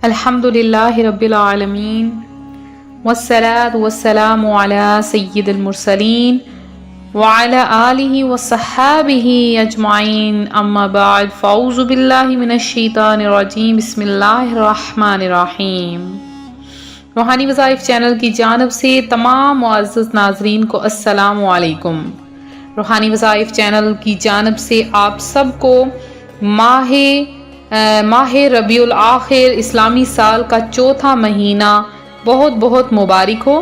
الحمدللہ رب العالمین والصلاة والسلام علی سید المرسلین وعلی آلہ وصحابہ اجمعین اما بعد فاعوذ باللہ من الشیطان الرجیم بسم اللہ الرحمن الرحیم۔ روحانی وظائف چینل کی جانب سے تمام معزز ناظرین کو السلام علیکم۔ روحانی وظائف چینل کی جانب سے آپ سب کو ماہ ربیع الاخر اسلامی سال کا چوتھا مہینہ بہت بہت مبارک ہو۔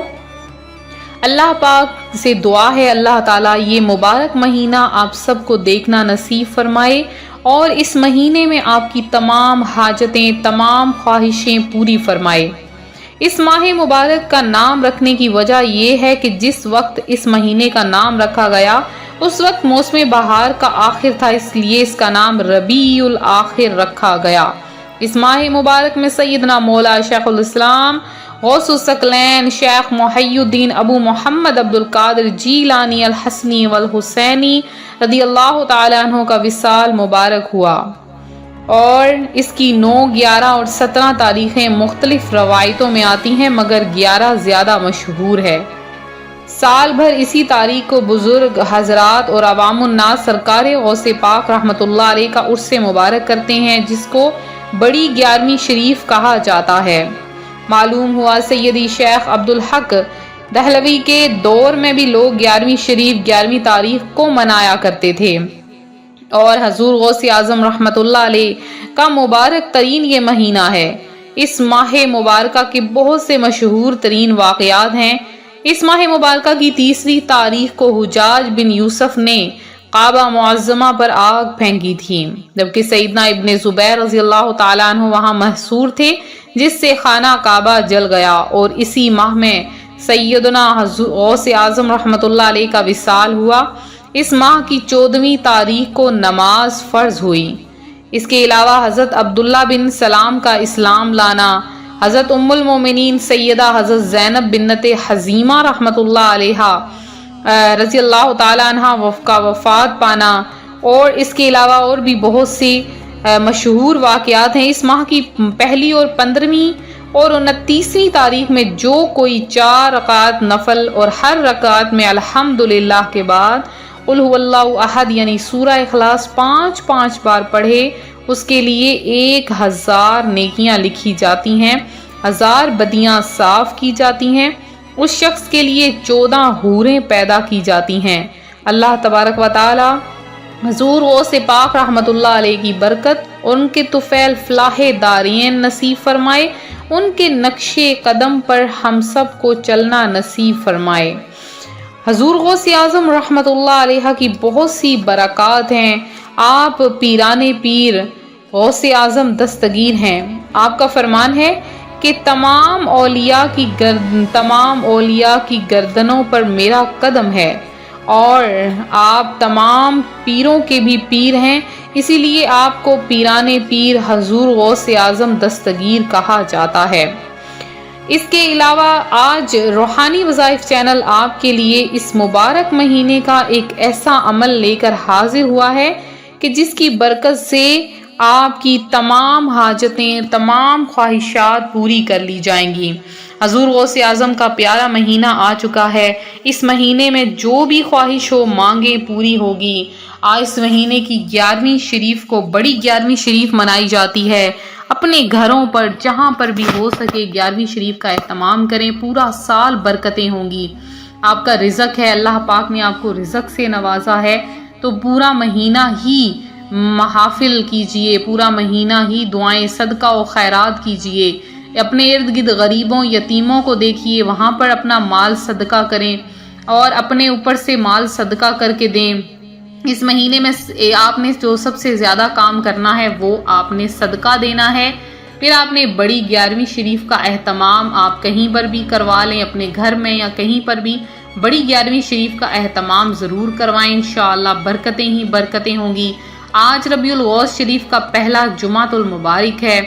اللہ پاک سے دعا ہے اللہ تعالیٰ یہ مبارک مہینہ آپ سب کو دیکھنا نصیب فرمائے اور اس مہینے میں آپ کی تمام حاجتیں تمام خواہشیں پوری فرمائے۔ اس ماہ مبارک کا نام رکھنے کی وجہ یہ ہے کہ جس وقت اس مہینے کا نام رکھا گیا اس وقت موسم بہار کا آخر تھا، اس لیے اس کا نام ربیع الاخر رکھا گیا۔ اس ماہ مبارک میں سیدنا مولا شیخ الاسلام غوث الثقلین شیخ محی الدین ابو محمد عبد القادر جیلانی الحسنی والحسینی رضی اللہ تعالی عنہ کا وصال مبارک ہوا، اور اس کی 9، 11 اور 17 تاریخیں مختلف روایتوں میں آتی ہیں، مگر 11 زیادہ مشہور ہے۔ سال بھر اسی تاریخ کو بزرگ حضرات اور عوام الناس سرکار غوث پاک رحمۃ اللہ علیہ کا عرس مبارک کرتے ہیں، جس کو بڑی 11ویں شریف کہا جاتا ہے۔ معلوم ہوا سیدی شیخ عبدالحق دہلوی کے دور میں بھی لوگ 11ویں شریف 11ویں تاریخ کو منایا کرتے تھے، اور حضور غوث اعظم رحمۃ اللہ علیہ کا مبارک ترین یہ مہینہ ہے۔ اس ماہ مبارکہ کے بہت سے مشہور ترین واقعات ہیں۔ اس ماہ مبارکہ کی 3 تاریخ کو حجاج بن یوسف نے کعبہ معظمہ پر آگ پھینکی تھی، جبکہ سیدنا ابن زبیر رضی اللہ تعالیٰ عنہ وہاں محصور تھے، جس سے خانہ کعبہ جل گیا، اور اسی ماہ میں سیدنا غوث اعظم رحمۃ اللہ علیہ کا وصال ہوا۔ اس ماہ کی 14ویں تاریخ کو نماز فرض ہوئی۔ اس کے علاوہ حضرت عبداللہ بن سلام کا اسلام لانا، حضرت ام المومنین سیدہ حضرت زینب بنت حزیمہ رحمۃ اللہ علیہ رضی اللہ تعالی عنہ کا وفات پانا، اور اس کے علاوہ اور بھی بہت سی مشہور واقعات ہیں۔ اس ماہ کی 1 اور 15 اور 29 تاریخ میں جو کوئی 4 رکعات نفل اور ہر رکعت میں الحمدللہ کے بعد قل هو اللہ احد یعنی سورہ اخلاص 5 بار پڑھے، اس کے لیے 1000 نیکیاں لکھی جاتی ہیں، 1000 بدیاں صاف کی جاتی ہیں، اس شخص کے لیے 14 حوریں پیدا کی جاتی ہیں۔ اللہ تبارک و تعالی حضور غوث پاک رحمۃ اللہ علیہ کی برکت، ان کے طفیل فلاح دارین نصیب فرمائے، ان کے نقش قدم پر ہم سب کو چلنا نصیب فرمائے۔ حضور غوث اعظم رحمۃ اللہ علیہ کی بہت سی برکات ہیں۔ آپ پیران پیر غوث اعظم دستگیر ہیں۔ آپ کا فرمان ہے کہ تمام اولیاء کی گردنوں پر میرا قدم ہے، اور آپ تمام پیروں کے بھی پیر ہیں، اسی لیے آپ کو پیران پیر حضور غوث اعظم دستگیر کہا جاتا ہے۔ اس کے علاوہ آج روحانی وظائف چینل آپ کے لیے اس مبارک مہینے کا ایک ایسا عمل لے کر حاضر ہوا ہے کہ جس کی برکت سے آپ کی تمام حاجتیں تمام خواہشات پوری کر لی جائیں گی۔ حضور غوث اعظم کا پیارا مہینہ آ چکا ہے، اس مہینے میں جو بھی خواہش ہو مانگیں پوری ہوگی۔ آج اس مہینے کی 11ویں شریف کو بڑی 11ویں شریف منائی جاتی ہے۔ اپنے گھروں پر جہاں پر بھی ہو سکے 11ویں شریف کا اہتمام کریں، پورا سال برکتیں ہوں گی۔ آپ کا رزق ہے، اللہ پاک نے آپ کو رزق سے نوازا ہے، تو پورا مہینہ ہی محافل کیجئے، پورا مہینہ ہی دعائیں صدقہ و خیرات کیجئے، اپنے ارد گرد غریبوں یتیموں کو دیکھیے، وہاں پر اپنا مال صدقہ کریں، اور اپنے اوپر سے مال صدقہ کر کے دیں۔ اس مہینے میں آپ نے جو سب سے زیادہ کام کرنا ہے وہ آپ نے صدقہ دینا ہے۔ پھر آپ نے بڑی 11ویں شریف کا اہتمام آپ کہیں پر بھی کروا لیں، اپنے گھر میں یا کہیں پر بھی بڑی 11ویں شریف کا اہتمام ضرور کروائیں، انشاءاللہ برکتیں ہی برکتیں ہوں گی۔ آج ربیع الاوّل شریف کا پہلا جمعۃ المبارک ہے۔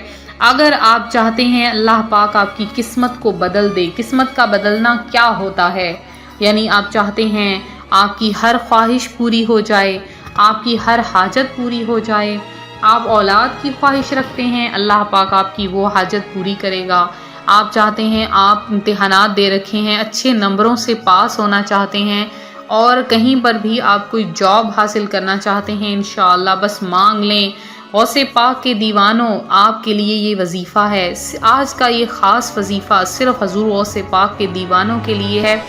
اگر آپ چاہتے ہیں اللہ پاک آپ کی قسمت کو بدل دے، قسمت کا بدلنا کیا ہوتا ہے، یعنی آپ چاہتے ہیں آپ کی ہر خواہش پوری ہو جائے، آپ کی ہر حاجت پوری ہو جائے، آپ اولاد کی خواہش رکھتے ہیں، اللہ پاک آپ کی وہ حاجت پوری کرے گا۔ آپ چاہتے ہیں، آپ امتحانات دے رکھے ہیں، اچھے نمبروں سے پاس ہونا چاہتے ہیں اور کہیں پر بھی آپ کوئی جاب حاصل کرنا چاہتے ہیں، انشاءاللہ بس مانگ لیں۔ غوث پاک کے دیوانوں، آپ کے لیے یہ وظیفہ ہے، آج کا یہ خاص وظیفہ صرف حضور غوث پاک کے دیوانوں کے لیے ہے۔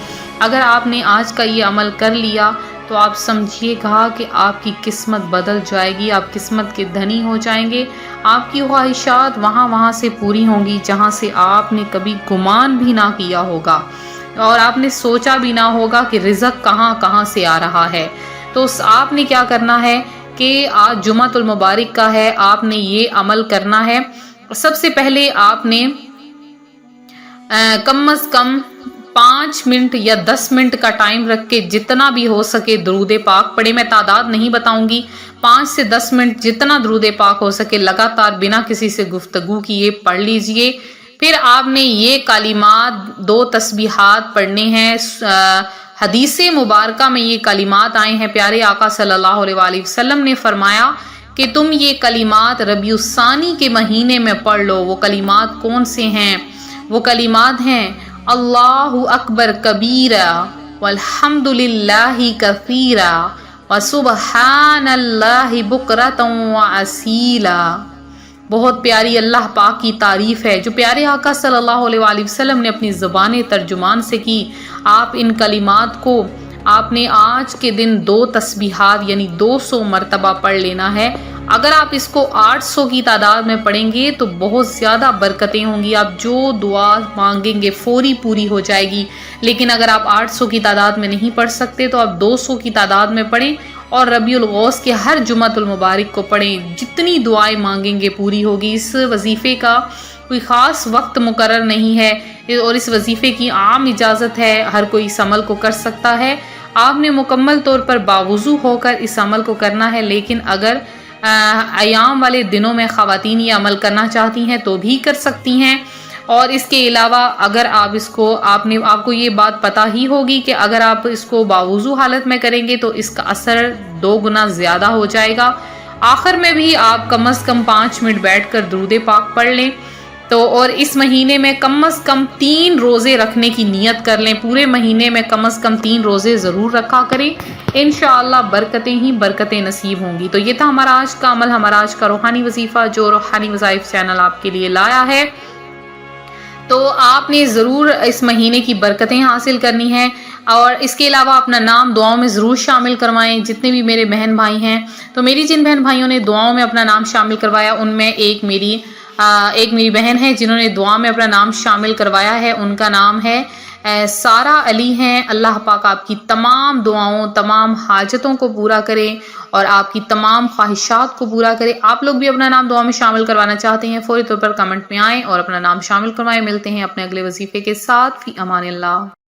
اگر آپ نے آج کا یہ عمل کر لیا تو آپ سمجھیے گا کہ آپ کی قسمت بدل جائے گی، آپ قسمت کے دھنی ہو جائیں گے، آپ کی خواہشات وہاں سے پوری ہوں گی جہاں سے آپ نے کبھی گمان بھی نہ کیا ہوگا اور آپ نے سوچا بھی نہ ہوگا کہ رزق کہاں سے آ رہا ہے۔ تو آپ نے کیا کرنا ہے کہ آج جمعۃ المبارک کا ہے، آپ نے یہ عمل کرنا ہے۔ سب سے پہلے آپ نے کم از کم 5 منٹ یا 10 منٹ کا ٹائم رکھ کے جتنا بھی ہو سکے درود پاک پڑھے۔ میں تعداد نہیں بتاؤں گی، 5 سے 10 منٹ جتنا درود پاک ہو سکے لگاتار بنا کسی سے گفتگو کیے پڑھ لیجئے۔ پھر آپ نے یہ کلمات 2 تسبیحات پڑھنے ہیں۔ حدیث مبارکہ میں یہ کلمات آئے ہیں، پیارے آقا صلی اللہ علیہ وآلہ وسلم نے فرمایا کہ تم یہ کلمات ربیع الثانی کے مہینے میں پڑھ لو۔ وہ کلمات کون سے ہیں؟ وہ کلمات ہیں اللہ اکبر کبیرا والحمد للہ کثیرا وسبحان اللہ بکرۃ واسیلا۔ بہت پیاری اللہ پاک کی تعریف ہے جو پیارے آقا صلی اللہ علیہ وآلہ وسلم نے اپنی زبان ترجمان سے کی۔ آپ ان کلمات کو آپ نے آج کے دن 2 تسبیحات یعنی 200 مرتبہ پڑھ لینا ہے۔ اگر آپ اس کو 800 کی تعداد میں پڑھیں گے تو بہت زیادہ برکتیں ہوں گی، آپ جو دعا مانگیں گے فوری پوری ہو جائے گی۔ لیکن اگر آپ 800 کی تعداد میں نہیں پڑھ سکتے تو آپ 200 کی تعداد میں پڑھیں اور ربیع الغوث کے ہر جمعۃ المبارک کو پڑھیں، جتنی دعائیں مانگیں گے پوری ہوگی۔ اس وظیفے کا کوئی خاص وقت مقرر نہیں ہے اور اس وظیفے کی عام اجازت ہے، ہر کوئی اس عمل کو کر سکتا ہے۔ آپ نے مکمل طور پر باوضو ہو کر اس عمل کو کرنا ہے، لیکن اگر ایام والے دنوں میں خواتین یہ عمل کرنا چاہتی ہیں تو بھی کر سکتی ہیں۔ اور اس کے علاوہ اگر آپ اس کو آپ کو یہ بات پتہ ہی ہوگی کہ اگر آپ اس کو باوضو حالت میں کریں گے تو اس کا اثر 2 گنا زیادہ ہو جائے گا۔ آخر میں بھی آپ کم از کم 5 منٹ بیٹھ کر درود پاک پڑھ لیں تو، اور اس مہینے میں کم از کم 3 روزے رکھنے کی نیت کر لیں۔ پورے مہینے میں کم از کم 3 روزے ضرور رکھا کریں، انشاءاللہ برکتیں ہی برکتیں نصیب ہوں گی۔ تو یہ تھا ہمارا آج کا عمل، ہمارا آج کا روحانی وظیفہ جو روحانی وظائف چینل آپ کے لیے لایا ہے۔ تو آپ نے ضرور اس مہینے کی برکتیں حاصل کرنی ہیں اور اس کے علاوہ اپنا نام دعاؤں میں ضرور شامل کروائیں۔ جتنے بھی میرے بہن بھائی ہیں، تو میری جن بہن بھائیوں نے دعاؤں میں اپنا نام شامل کروایا ان میں ایک میری بہن ہے جنہوں نے دعا میں اپنا نام شامل کروایا ہے، ان کا نام ہے سارہ علی ہیں۔ اللہ پاک آپ کی تمام دعاؤں، تمام حاجتوں کو پورا کرے اور آپ کی تمام خواہشات کو پورا کرے۔ آپ لوگ بھی اپنا نام دعا میں شامل کروانا چاہتے ہیں فوری طور پر کمنٹ میں آئیں اور اپنا نام شامل کروائیں۔ ملتے ہیں اپنے اگلے وظیفے کے ساتھ، فی امان اللہ۔